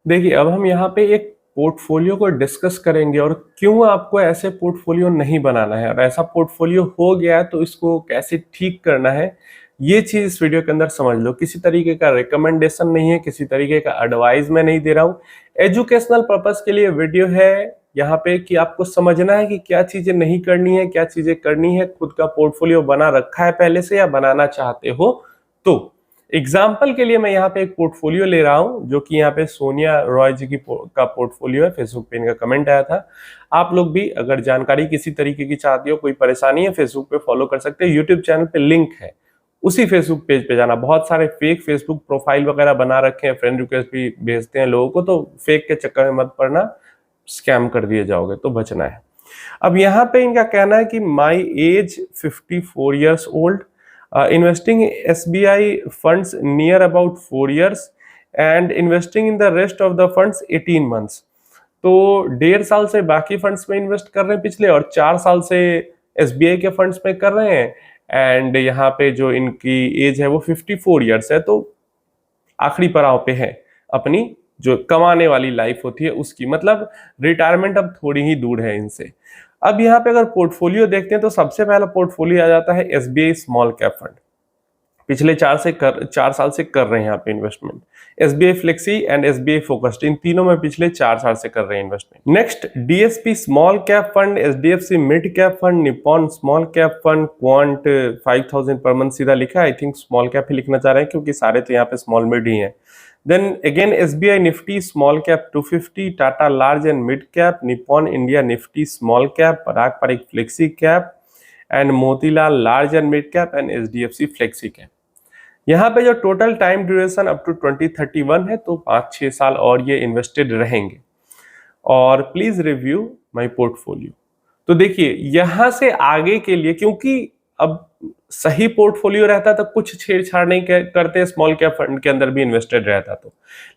देखिए, अब हम यहाँ पे एक पोर्टफोलियो को डिस्कस करेंगे और क्यों आपको ऐसे पोर्टफोलियो नहीं बनाना है और ऐसा पोर्टफोलियो हो गया है तो इसको कैसे ठीक करना है, ये चीज़ इस वीडियो के अंदर समझ लो। किसी तरीके का रिकमेंडेशन नहीं है, किसी तरीके का एडवाइस मैं नहीं दे रहा हूँ। एजुकेशनल पर्पस के लिए वीडियो है यहाँ पे कि आपको समझना है कि क्या चीज़ें नहीं करनी है, क्या चीज़ें करनी है। खुद का पोर्टफोलियो बना रखा है पहले से या बनाना चाहते हो तो। एग्जाम्पल के लिए मैं यहाँ पे एक पोर्टफोलियो ले रहा हूँ जो कि यहाँ पे सोनिया रॉय जी का पोर्टफोलियो है। फेसबुक पे इनका कमेंट आया था। आप लोग भी अगर जानकारी किसी तरीके की चाहती हो, कोई परेशानी है, फेसबुक पे फॉलो कर सकते हैं। यूट्यूब चैनल पे लिंक है, उसी फेसबुक पेज पे जाना। बहुत सारे फेक फेसबुक प्रोफाइल वगैरह बना रखे हैं, फ्रेंड रिक्वेस्ट भी भेजते हैं लोगों को, तो फेक के चक्कर में मत पड़ना, स्कैम कर दिए जाओगे, तो बचना है। अब यहाँ पे इनका कहना है कि my age 54 years old, investing SBI funds near about 4 years and investing in the rest of the funds 18 months। तो 1.5 साल से बाकी फंड्स में इन्वेस्ट कर रहे हैं पिछले, और 4 साल से SBI के फंड्स में कर रहे हैं। एंड यहाँ पे जो इनकी एज है वो 54 ईयर्स है, तो आखिरी पड़ाव पे है अपनी जो कमाने वाली लाइफ होती है उसकी, मतलब रिटायरमेंट अब थोड़ी ही दूर है इनसे। अब यहाँ पे अगर पोर्टफोलियो देखते हैं तो सबसे पहला पोर्टफोलियो आ जाता है SBI स्मॉल कैप फंड। पिछले 4 साल से कर रहे हैं यहाँ पे investment. SBI flexi and SBI focused, इन तीनों में पिछले 4 साल से कर रहे हैं investment. Next DSP small cap fund, SDFC mid cap fund, Nippon small cap fund, quant 5000 per month सीधा लिखा है। आई थिंक स्मॉल कैप ही लिखना चाह रहे हैं क्योंकि सारे तो यहाँ पे स्मॉल मिड ही हैं। Then again SBI Nifty Small Cap 250, Tata Large and Mid Cap, Nippon India Nifty Small Cap, Parag Parikh Flexi Cap and Motilal Large and Mid Cap and SDFC Flexi Cap। यहाँ पे जो total time duration up to 2031 है, तो 5-6 साल और ये invested रहेंगे। और प्लीज रिव्यू माय पोर्टफोलियो। तो देखिए यहाँ से आगे के लिए, क्योंकि अब सही पोर्टफोलियो रहता तो कुछ छेड़छाड़ नहीं करते, स्मॉल कैप फंड के अंदर भी इन्वेस्टेड रहता तो,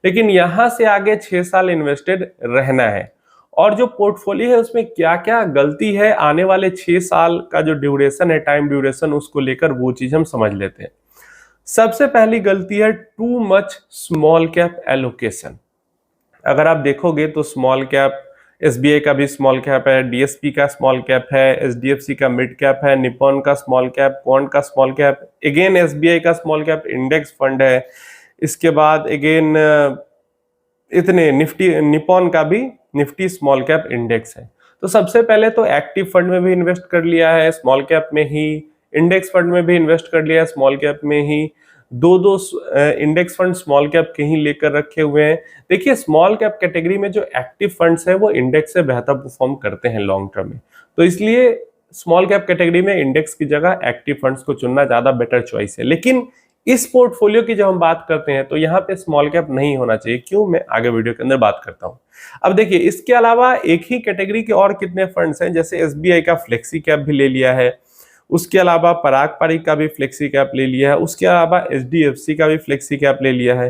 लेकिन यहाँ से आगे 6 साल इन्वेस्टेड रहना है। और जो पोर्टफोलियो है उसमें क्या क्या गलती है आने वाले 6 साल का जो ड्यूरेशन है, टाइम ड्यूरेशन, उसको लेकर वो चीज हम समझ लेते हैं। सबसे पहली गलती है too much small cap allocation. अगर आप देखोगे तो स्मॉल कैप SBI का भी स्मॉल कैप है, DSP का स्मॉल कैप है, SDFC का मिड कैप है, निप्पॉन का स्मॉल कैप, क्वांट का स्मॉल कैप, अगेन SBI का स्मॉल कैप इंडेक्स फंड है। इसके बाद अगेन इतने निप्पॉन का भी निफ्टी स्मॉल कैप इंडेक्स है। तो सबसे पहले तो एक्टिव फंड में भी इन्वेस्ट कर लिया है, स्मॉल कैप में ही, इंडेक्स फंड में भी इन्वेस्ट कर लिया है स्मॉल कैप में ही। दो इंडेक्स फंड स्मॉल कैप के ही लेकर रखे हुए हैं। देखिए स्मॉल कैप कैटेगरी में जो एक्टिव फंड्स है वो इंडेक्स से बेहतर परफॉर्म करते हैं लॉन्ग टर्म में, तो इसलिए स्मॉल कैप कैटेगरी में इंडेक्स की जगह एक्टिव फंड्स को चुनना ज्यादा बेटर चॉइस है। लेकिन इस पोर्टफोलियो की जब हम बात करते हैं तो यहाँ पे स्मॉल कैप नहीं होना चाहिए। क्यों, मैं आगे वीडियो के अंदर बात करता हूँ। अब देखिए इसके अलावा एक ही कैटेगरी के और कितने फंड्स हैं, जैसे SBI का फ्लेक्सी कैप भी ले लिया है, उसके अलावा पराग पारिक का भी फ्लेक्सी कैप ले लिया है, उसके अलावा SDFC का भी फ्लेक्सी कैप ले लिया है,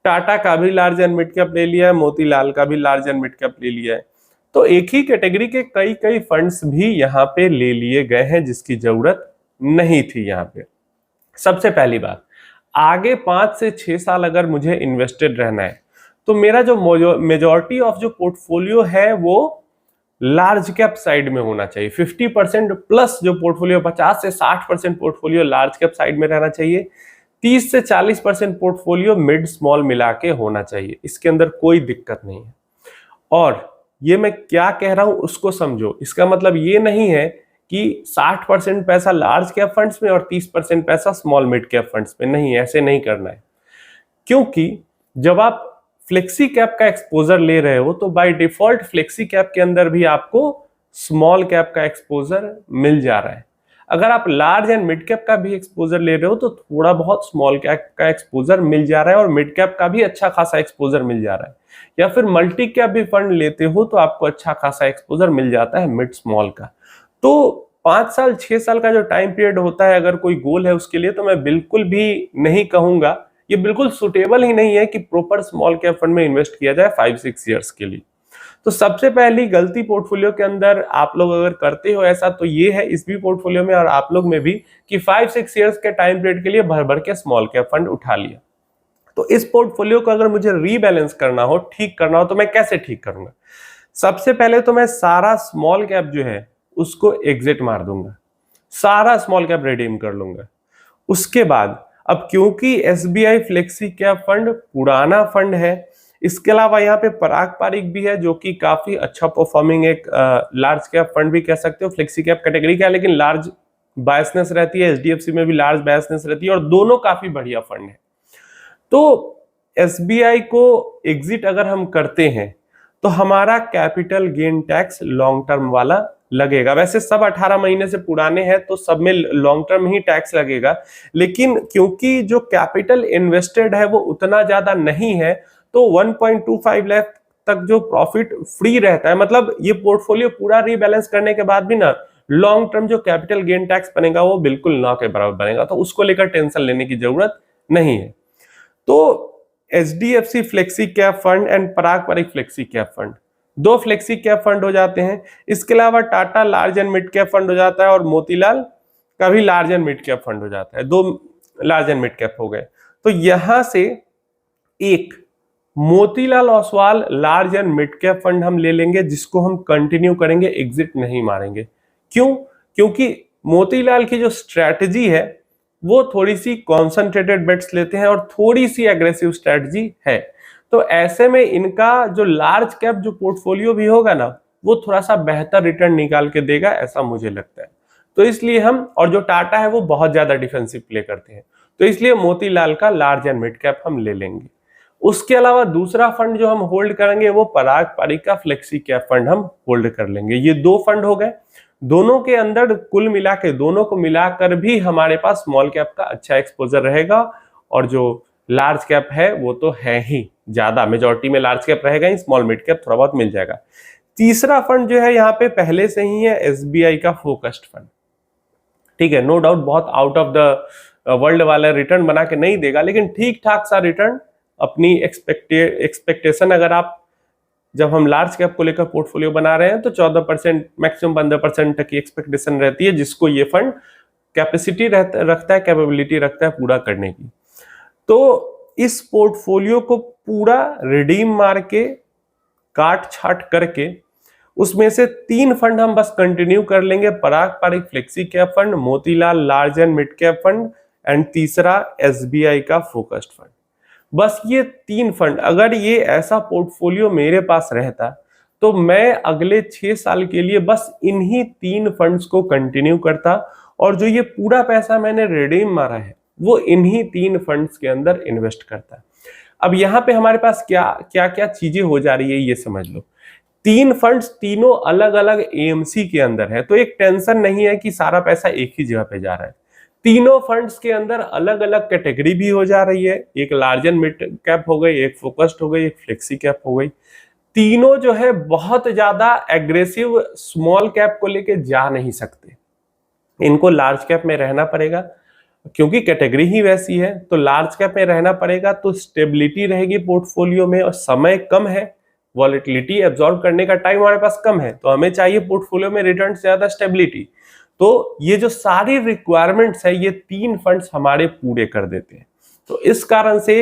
टाटा का भी लार्ज एंड मिड कैप ले लिया है, मोतीलाल का भी लार्ज एंड मिड कैप ले लिया है। तो एक ही कैटेगरी के कई कई फंड्स भी यहाँ पे ले लिए गए हैं जिसकी जरूरत नहीं थी। यहाँ पे सबसे पहली बात, आगे 5 से 6 साल अगर मुझे इन्वेस्टेड रहना है तो मेरा जो मेजॉरिटी ऑफ जो पोर्टफोलियो है वो लार्ज कैप साइड में होना चाहिए। 50% प्लस जो पोर्टफोलियो, 50 से 60% पोर्टफोलियो लार्ज कैप साइड में रहना चाहिए। 30 से 40% पोर्टफोलियो मिड स्मॉल मिला के होना चाहिए, इसके अंदर कोई दिक्कत नहीं है। और ये मैं क्या कह रहा हूं उसको समझो। इसका मतलब ये नहीं है कि 60% पैसा लार्ज कैप फंड्स में और 30% पैसा स्मॉल मिड कैप फंड्स में, नहीं, ऐसे नहीं करना है। क्योंकि जब आप फ्लेक्सी कैप का एक्सपोजर ले रहे हो तो बाय डिफॉल्ट फ्लेक्सी कैप के अंदर भी आपको स्मॉल कैप का एक्सपोजर मिल जा रहा है। अगर आप लार्ज एंड मिड कैप का भी एक्सपोजर ले रहे हो तो थोड़ा बहुत स्मॉल कैप का एक्सपोजर मिल जा रहा है और मिड कैप का भी अच्छा खासा एक्सपोजर मिल जा रहा है। या फिर मल्टी कैप भी फंड लेते हो तो आपको अच्छा खासा एक्सपोजर मिल जाता है मिड स्मॉल का। तो 5 साल 6 साल का जो टाइम पीरियड होता है, अगर कोई गोल है उसके लिए, तो मैं बिल्कुल भी नहीं कहूंगा, ये बिल्कुल सुटेबल ही नहीं है कि प्रॉपर स्मॉल कैप फंड में इन्वेस्ट किया जाए 5-6 इयर्स के लिए। तो सबसे पहली गलती पोर्टफोलियो के अंदर आप लोग अगर करते हो ऐसा, तो ये है इस भी पोर्टफोलियो में और आप लोग में भी, कि 5-6 इयर्स के टाइम पीरियड के लिए भर भर के स्मॉल कैप फंड उठा लिया। तो इस पोर्टफोलियो को अगर मुझे रीबैलेंस करना हो, ठीक करना हो, तो मैं कैसे ठीक करूंगा? सबसे पहले तो मैं सारा स्मॉल कैप जो है उसको एग्जिट मार दूंगा, सारा स्मॉल कैप रिडीम कर लूंगा। उसके बाद अब क्योंकि एसबीआई फ्लेक्सी कैप फंड पुराना फंड है, इसके अलावा यहाँ पे पराग पारिक भी है जो कि काफी अच्छा परफॉर्मिंग एक लार्ज कैप फंड भी कह सकते हो, फ्लेक्सी कैप कैटेगरी का है लेकिन लार्ज बायसनेस रहती है, एचडीएफसी में भी लार्ज बायसनेस रहती है और दोनों काफी बढ़िया फंड है। तो एसबीआई को एग्जिट अगर हम करते हैं तो हमारा capital gain tax long term वाला लगेगा। वैसे सब 18 महीने से पुराने हैं तो सब में लॉन्ग टर्म ही टैक्स लगेगा, लेकिन क्योंकि जो कैपिटल इन्वेस्टेड है वो उतना ज्यादा नहीं है तो 1.25 लाख तक जो प्रॉफिट फ्री रहता है, मतलब ये पोर्टफोलियो पूरा रीबैलेंस करने के बाद भी ना लॉन्ग टर्म जो कैपिटल गेन टैक्स बनेगा वो बिल्कुल ना के बराबर बनेगा, तो उसको लेकर टेंशन लेने की जरूरत नहीं है। तो HDFC flexi cap fund and Parag Parikh flexi cap fund, दो फ्लेक्सी कैप फंड हो जाते हैं। इसके अलावा Tata large and mid cap fund हो जाता है और मोतीलाल का भी large and mid cap fund हो जाता है, दो लार्ज एंड मिड कैप हो गए। तो यहां से एक Motilal Oswal large and mid cap fund हम ले लेंगे जिसको हम कंटिन्यू करेंगे, एग्जिट नहीं मारेंगे। क्यों? क्योंकि मोतीलाल की जो स्ट्रेटजी है वो थोड़ी सी कॉन्सेंट्रेटेड बेट्स लेते हैं और थोड़ी सी एग्रेसिव स्ट्रेटजी है, तो ऐसे में इनका जो लार्ज कैप जो पोर्टफोलियो भी होगा ना वो थोड़ा सा बेहतर रिटर्न निकाल के देगा, ऐसा मुझे लगता है। तो इसलिए हम, और जो टाटा है वो बहुत ज्यादा डिफेंसिव प्ले करते हैं, तो इसलिए मोतीलाल का लार्ज एंड मिड कैप हम ले लेंगे। उसके अलावा दूसरा फंड जो हम होल्ड करेंगे वो पराग पारिक का फ्लेक्सी कैप फंड हम होल्ड कर लेंगे। ये दो फंड हो गए, दोनों के अंदर कुल मिला के, दोनों को मिलाकर भी हमारे पास स्मॉल कैप का अच्छा एक्सपोजर रहेगा, और जो लार्ज कैप है वो तो है ही, ज्यादा मेजॉरिटी में लार्ज कैप रहेगा ही, स्मॉल मिड कैप थोड़ा बहुत मिल जाएगा। तीसरा फंड जो है यहाँ पे पहले से ही है एसबीआई का फोकस्ड फंड, ठीक है, नो डाउट बहुत आउट ऑफ द वर्ल्ड वाला रिटर्न बना के नहीं देगा, लेकिन ठीक ठाक सा रिटर्न अपनी एक्सपेक्टेशन, अगर आप, जब हम लार्ज कैप को लेकर पोर्टफोलियो बना रहे हैं तो 14% मैक्सिमम 15% तक की एक्सपेक्टेशन रहती है, जिसको ये फंड कैपेसिटी रखता है, कैपेबिलिटी रखता है पूरा करने की। तो इस पोर्टफोलियो को पूरा रिडीम मार के, काट छाट करके, उसमें से 3 फंड हम बस कंटिन्यू कर लेंगे, Parag Parikh flexi cap fund, Motilal large and mid cap fund and तीसरा एसबीआई का फोकस्ड फंड। बस ये 3 फंड, अगर ये ऐसा पोर्टफोलियो मेरे पास रहता तो मैं अगले 6 साल के लिए बस इन्हीं 3 फंड्स को कंटिन्यू करता, और जो ये पूरा पैसा मैंने रिडीम मारा है वो इन्हीं 3 फंड्स के अंदर इन्वेस्ट करता। अब यहाँ पे हमारे पास क्या क्या क्या चीजें हो जा रही है ये समझ लो। 3 फंड्स तीनों अलग अलग एएमसी के अंदर है, तो एक टेंशन नहीं है कि सारा पैसा एक ही जगह पे जा रहा है। तीनों फंड्स के अंदर अलग अलग कैटेगरी भी हो जा रही है, एक लार्ज एंड मिड कैप हो गई, एक फोकस्ड हो गई, एक फ्लेक्सी कैप हो गई। तीनों जो है बहुत ज्यादा एग्रेसिव स्मॉल कैप को लेके जा नहीं सकते, इनको लार्ज कैप में रहना पड़ेगा क्योंकि कैटेगरी ही वैसी है, तो लार्ज कैप में रहना पड़ेगा, तो स्टेबिलिटी रहेगी पोर्टफोलियो में, और समय कम है, वॉलेटिलिटी एब्जॉर्ब करने का टाइम हमारे पास कम है, तो हमें चाहिए पोर्टफोलियो में रिटर्न से ज्यादा स्टेबिलिटी। तो ये जो सारी रिक्वायरमेंट्स है ये 3 फंड्स हमारे पूरे कर देते हैं। तो इस कारण से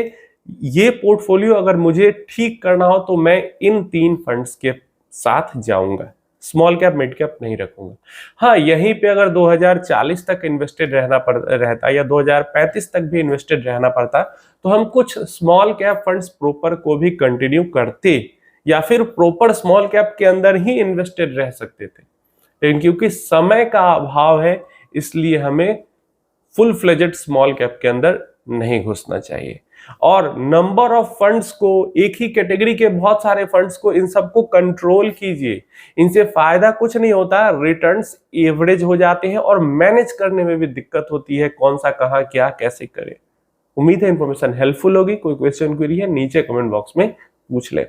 ये पोर्टफोलियो अगर मुझे ठीक करना हो तो मैं इन 3 फंड्स के साथ जाऊंगा, स्मॉल कैप मिड कैप नहीं रखूंगा। हाँ, यहीं पे अगर 2040 तक इन्वेस्टेड रहता या 2035 तक भी इन्वेस्टेड रहना पड़ता तो हम कुछ स्मॉल कैप फंड्स प्रॉपर को भी कंटिन्यू करते, या फिर प्रॉपर स्मॉल कैप के अंदर ही इन्वेस्टेड रह सकते थे, लेकिन क्योंकि समय का अभाव है इसलिए हमें फुल फ्लेजेड स्मॉल कैप के अंदर नहीं घुसना चाहिए। और नंबर ऑफ फंड्स को, एक ही कैटेगरी के बहुत सारे फंड्स को, इन सबको कंट्रोल कीजिए, इनसे फायदा कुछ नहीं होता, रिटर्न्स एवरेज हो जाते हैं और मैनेज करने में भी दिक्कत होती है, कौन सा कहां क्या कैसे करें। उम्मीद है इंफॉर्मेशन हेल्पफुल होगी। कोई क्वेश्चन क्वेरी है नीचे कमेंट बॉक्स में पूछ ले।